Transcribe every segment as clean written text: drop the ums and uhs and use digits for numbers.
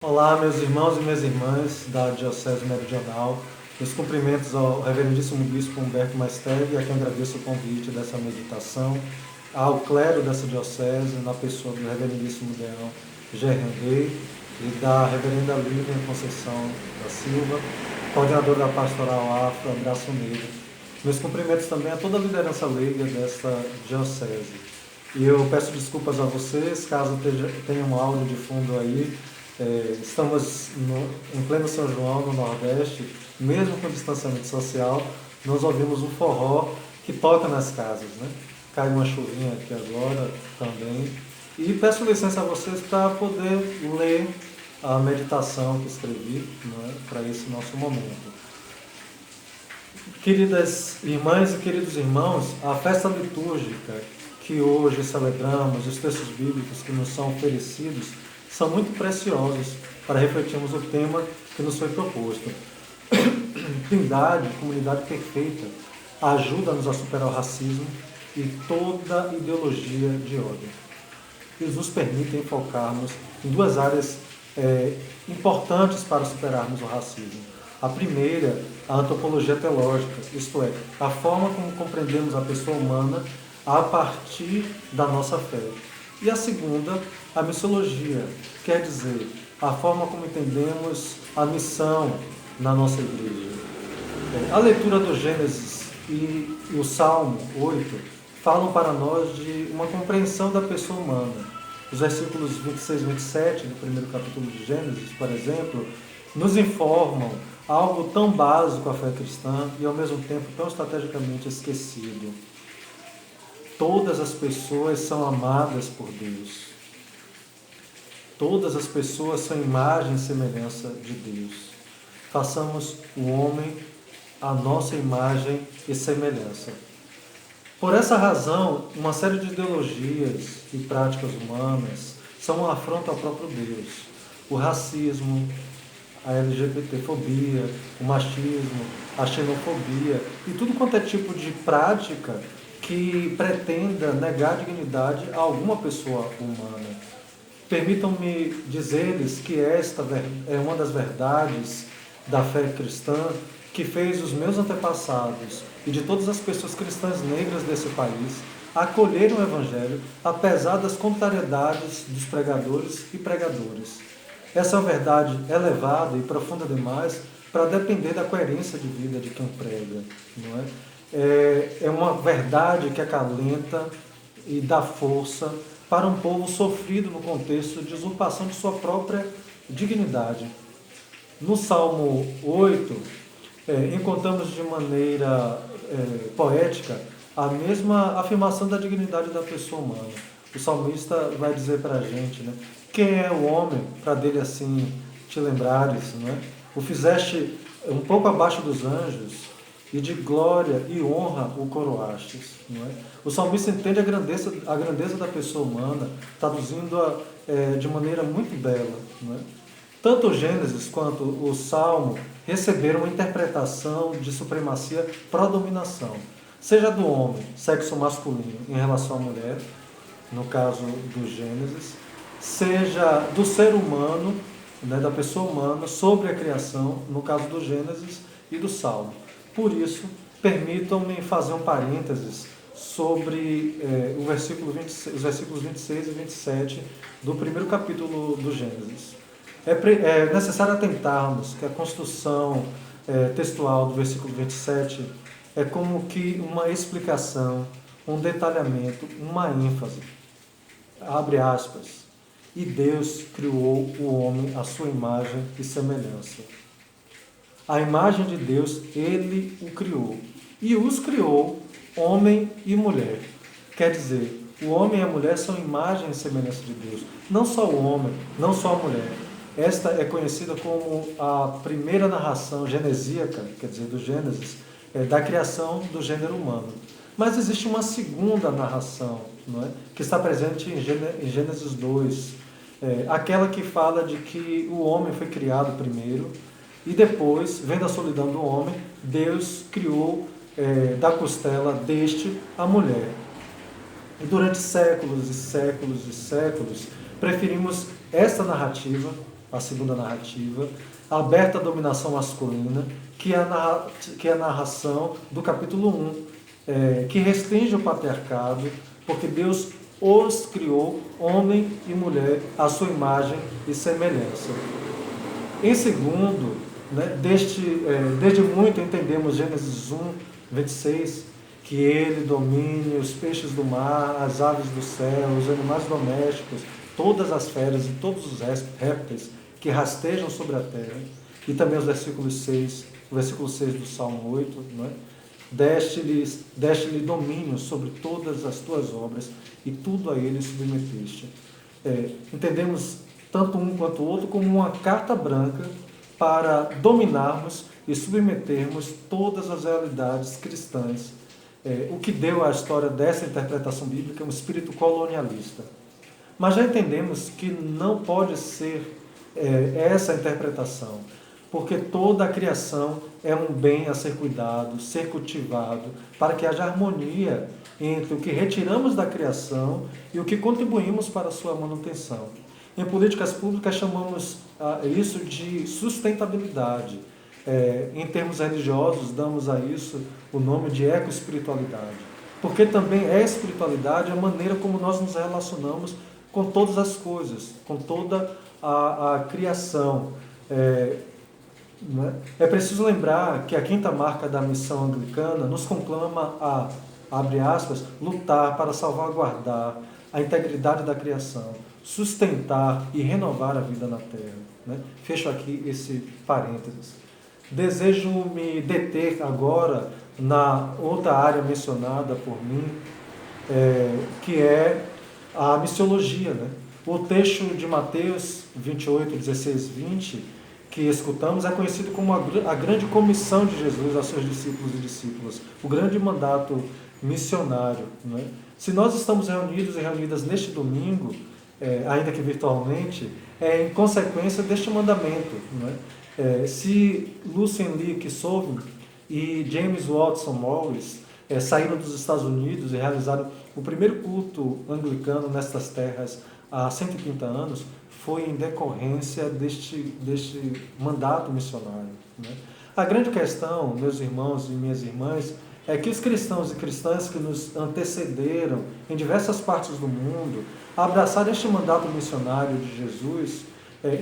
Olá, meus irmãos e minhas irmãs da Diocese Meridional. Meus cumprimentos ao Reverendíssimo Bispo Humberto Maesteg, a quem agradeço o convite dessa meditação, ao clero dessa Diocese, na pessoa do Reverendíssimo Deão Gerren Rey e da Reverenda Lívia Conceição da Silva, coordenadora da Pastoral Afro, Abraço Negro. Meus cumprimentos também a toda a liderança leiga desta Diocese. E eu peço desculpas a vocês, caso tenha um áudio de fundo aí. Estamos em pleno São João, no Nordeste, mesmo com distanciamento social, nós ouvimos um forró que toca nas casas, né? Cai uma chuvinha aqui agora também. E peço licença a vocês para poder ler a meditação que escrevi, né, para esse nosso momento. Queridas irmãs e queridos irmãos, a festa litúrgica que hoje celebramos, os textos bíblicos que nos são oferecidos, são muito preciosos para refletirmos o tema que nos foi proposto. Trindade, comunidade perfeita, ajuda-nos a superar o racismo e toda ideologia de ódio. Eles nos permitem focarmos em duas áreas importantes para superarmos o racismo. A primeira, a antropologia teológica, isto é, a forma como compreendemos a pessoa humana a partir da nossa fé. E a segunda, a missiologia, quer dizer, a forma como entendemos a missão na nossa igreja. A leitura do Gênesis e o Salmo 8 falam para nós de uma compreensão da pessoa humana. Os versículos 26 e 27 do primeiro capítulo de Gênesis, por exemplo, nos informam algo tão básico à fé cristã e ao mesmo tempo tão estrategicamente esquecido. Todas as pessoas são amadas por Deus. Todas as pessoas são imagem e semelhança de Deus. Façamos o homem a nossa imagem e semelhança. Por essa razão, uma série de ideologias e práticas humanas são um afronto ao próprio Deus. O racismo, a LGBTfobia, o machismo, a xenofobia e tudo quanto é tipo de prática que pretenda negar dignidade a alguma pessoa humana. Permitam-me dizer-lhes que esta é uma das verdades da fé cristã que fez os meus antepassados e de todas as pessoas cristãs negras desse país acolherem o Evangelho, apesar das contrariedades dos pregadores e pregadoras. Essa é uma verdade elevada e profunda demais para depender da coerência de vida de quem prega, não é? É uma verdade que acalenta e dá força para um povo sofrido no contexto de usurpação de sua própria dignidade. No Salmo 8, encontramos de maneira poética a mesma afirmação da dignidade da pessoa humana. O salmista vai dizer para a gente, né? Quem é o homem para dele assim te lembrares, não é? O fizeste um pouco abaixo dos anjos, e de glória e honra o coroastes. Não é? O salmista entende a grandeza da pessoa humana, traduzindo-a de maneira muito bela. Não é? Tanto o Gênesis quanto o Salmo receberam uma interpretação de supremacia pró-dominação, seja do homem, sexo masculino, em relação à mulher, no caso do Gênesis, seja do ser humano, né, da pessoa humana, sobre a criação, no caso do Gênesis e do Salmo. Por isso, permitam-me fazer um parênteses sobre os versículos 26 e 27 do primeiro capítulo do Gênesis. É necessário atentarmos que a construção textual do versículo 27 é como que uma explicação, um detalhamento, uma ênfase. Abre aspas. E Deus criou o homem à sua imagem e semelhança. A imagem de Deus, Ele o criou. E os criou, homem e mulher. Quer dizer, o homem e a mulher são imagem e semelhança de Deus. Não só o homem, não só a mulher. Esta é conhecida como a primeira narração genesíaca, quer dizer, do Gênesis, da criação do gênero humano. Mas existe uma segunda narração, não é? Que está presente em Gênesis 2, aquela que fala de que o homem foi criado primeiro, e depois, vendo a solidão do homem, Deus criou da costela deste a mulher. E durante séculos e séculos e séculos, preferimos esta narrativa a segunda narrativa, a aberta dominação masculina, que é a narração do capítulo 1, que restringe o patriarcado, porque Deus os criou, homem e mulher, à sua imagem e semelhança. Em segundo, desde muito entendemos Gênesis 1, 26, que ele domine os peixes do mar, as aves do céu, os animais domésticos, todas as feras e todos os répteis que rastejam sobre a terra. E também o versículo 6 do Salmo 8, Deste-lhe domínio sobre todas as tuas obras e tudo a ele submeteste. Entendemos tanto um quanto o outro como uma carta branca para dominarmos e submetermos todas as realidades cristãs. O que deu à história dessa interpretação bíblica um espírito colonialista. Mas já entendemos que não pode ser essa interpretação, porque toda a criação é um bem a ser cuidado, ser cultivado, para que haja harmonia entre o que retiramos da criação e o que contribuímos para a sua manutenção. Em políticas públicas chamamos isso de sustentabilidade. Em termos religiosos, damos a isso o nome de ecoespiritualidade, porque também é espiritualidade a maneira como nós nos relacionamos com todas as coisas, com toda a criação. É preciso lembrar que a quinta marca da missão anglicana nos conclama a, abre aspas, lutar para salvaguardar a integridade da criação, sustentar e renovar a vida na Terra. Fecho aqui esse parênteses. Desejo me deter agora na outra área mencionada por mim, que é a missiologia. O texto de Mateus 28, 16, 20, que escutamos, é conhecido como a grande comissão de Jesus aos seus discípulos e discípulas, o grande mandato missionário. Se nós estamos reunidos e reunidas neste domingo, ainda que virtualmente, é em consequência deste mandamento. Se Lucien Leake Solving e James Watson Morris saíram dos Estados Unidos e realizaram o primeiro culto anglicano nestas terras há 130 anos, foi em decorrência deste mandato missionário. A grande questão, meus irmãos e minhas irmãs, é que os cristãos e cristãs que nos antecederam em diversas partes do mundo abraçaram este mandato missionário de Jesus,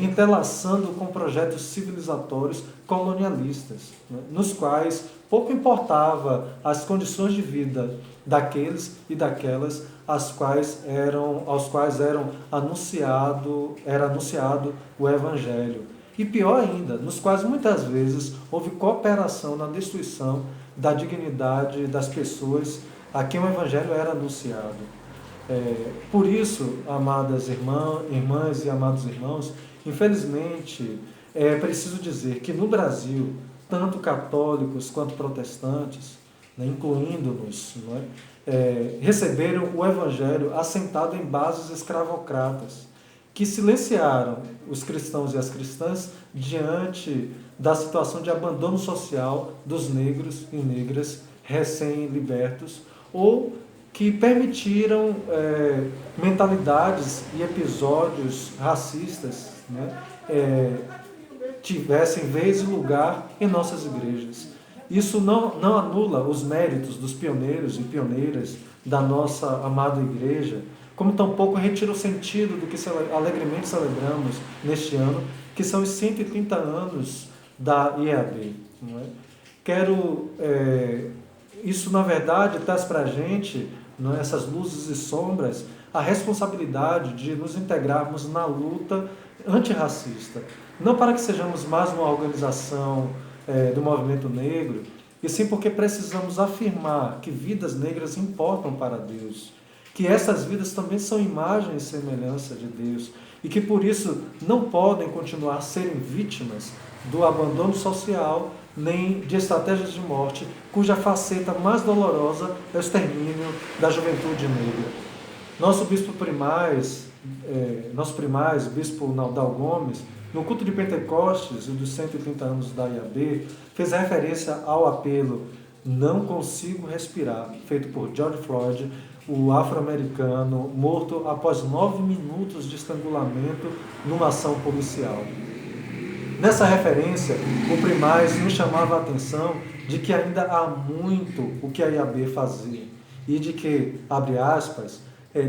entrelaçando com projetos civilizatórios colonialistas, nos quais pouco importava as condições de vida daqueles e daquelas aos quais era anunciado o Evangelho. E pior ainda, nos quais muitas vezes houve cooperação na destruição da dignidade das pessoas a quem o Evangelho era anunciado. Por isso, amadas irmãs e amados irmãos, infelizmente, é preciso dizer que no Brasil, tanto católicos quanto protestantes, incluindo-nos, receberam o Evangelho assentado em bases escravocratas, que silenciaram os cristãos e as cristãs diante da situação de abandono social dos negros e negras recém-libertos, ou que permitiram mentalidades e episódios racistas tivessem vez e lugar em nossas igrejas. Isso não anula os méritos dos pioneiros e pioneiras da nossa amada igreja, como tampouco retira o sentido do que alegremente celebramos neste ano, que são os 130 anos da IAB. Isso, na verdade, traz para a gente, essas luzes e sombras, a responsabilidade de nos integrarmos na luta antirracista. Não para que sejamos mais uma organização do movimento negro, e sim porque precisamos afirmar que vidas negras importam para Deus, que essas vidas também são imagem e semelhança de Deus, e que por isso não podem continuar a serem vítimas do abandono social, nem de estratégias de morte, cuja faceta mais dolorosa é o extermínio da juventude negra. Nosso primaz, o bispo Naldal Gomes, no culto de Pentecostes e dos 130 anos da IAB, fez referência ao apelo "Não consigo respirar", feito por George Floyd, o afro-americano morto após 9 minutos de estrangulamento numa ação policial. Nessa referência, o Primaz nos chamava a atenção de que ainda há muito o que a IAB fazer e de que, abre aspas,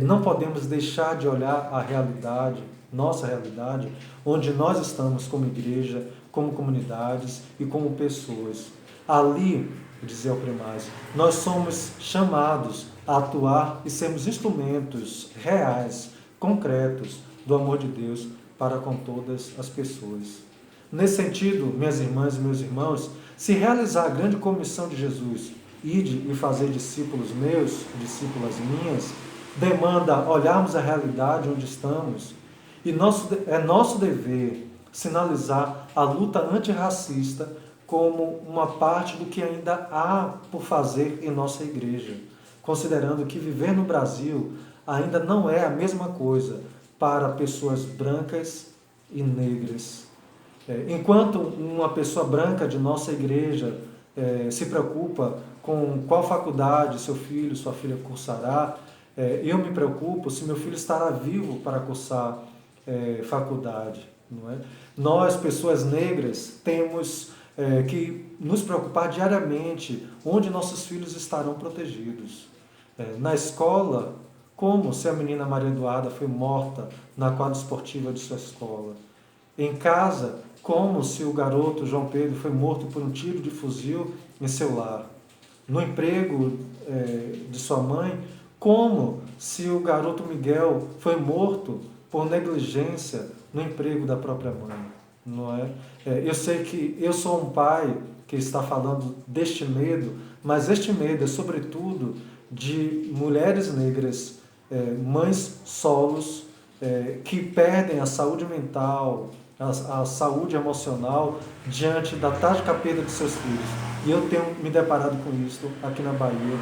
não podemos deixar de olhar a realidade, nossa realidade, onde nós estamos como igreja, como comunidades e como pessoas. Ali, dizia o Primaz, nós somos chamados a atuar e sermos instrumentos reais, concretos, do amor de Deus para com todas as pessoas. Nesse sentido, minhas irmãs e meus irmãos, se realizar a grande comissão de Jesus, ide e fazer discípulos meus, discípulas minhas, demanda olharmos a realidade onde estamos e é nosso dever sinalizar a luta antirracista como uma parte do que ainda há por fazer em nossa igreja, considerando que viver no Brasil ainda não é a mesma coisa para pessoas brancas e negras. Enquanto uma pessoa branca de nossa igreja se preocupa com qual faculdade seu filho, sua filha cursará, eu me preocupo se meu filho estará vivo para cursar faculdade. Não é? Nós, pessoas negras, temos que nos preocupar diariamente onde nossos filhos estarão protegidos. Na escola, como se a menina Maria Eduarda foi morta na quadra esportiva de sua escola. Em casa, como se o garoto João Pedro foi morto por um tiro de fuzil em seu lar. No emprego de sua mãe, como se o garoto Miguel foi morto por negligência no emprego da própria mãe. Não é? Eu sei que eu sou um pai que está falando deste medo, mas este medo é sobretudo de mulheres negras, mães solos, que perdem a saúde mental, a saúde emocional diante da trágica perda de seus filhos. E eu tenho me deparado com isso aqui na Bahia,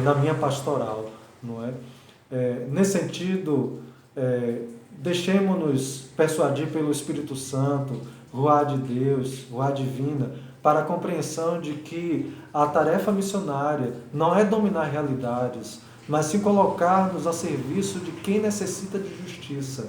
na minha pastoral. Não é? Nesse sentido, deixemos-nos persuadir pelo Espírito Santo, Ruá de Deus, Ruá divina, para a compreensão de que a tarefa missionária não é dominar realidades, mas sim colocar-nos a serviço de quem necessita de justiça.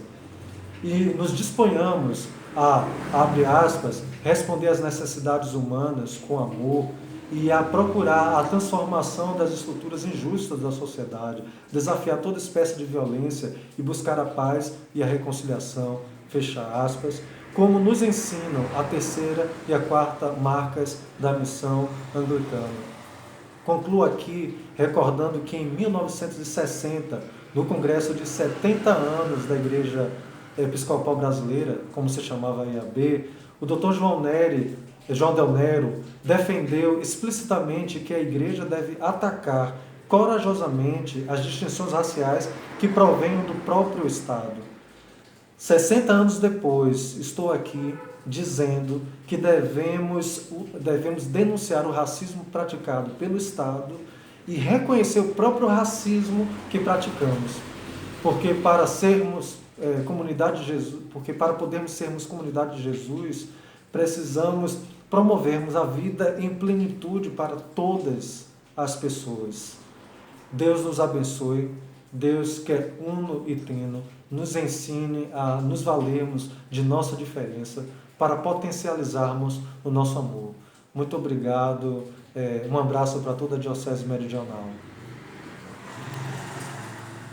E nos disponhamos a, abre aspas, responder às necessidades humanas com amor e a procurar a transformação das estruturas injustas da sociedade, desafiar toda espécie de violência e buscar a paz e a reconciliação, fecha aspas, como nos ensinam a terceira e a quarta marcas da missão anglicana. Concluo aqui recordando que em 1960, no congresso de 70 anos da Igreja Episcopal Brasileira, como se chamava a IAB, o Dr. João Del Nero defendeu explicitamente que a Igreja deve atacar corajosamente as distinções raciais que provêm do próprio Estado. 60 anos depois, estou aqui dizendo que devemos denunciar o racismo praticado pelo Estado e reconhecer o próprio racismo que praticamos. Porque para podermos sermos comunidade de Jesus, precisamos promovermos a vida em plenitude para todas as pessoas. Deus nos abençoe, Deus que é uno e trino, nos ensine a nos valermos de nossa diferença para potencializarmos o nosso amor. Muito obrigado, um abraço para toda a Diocese Meridional.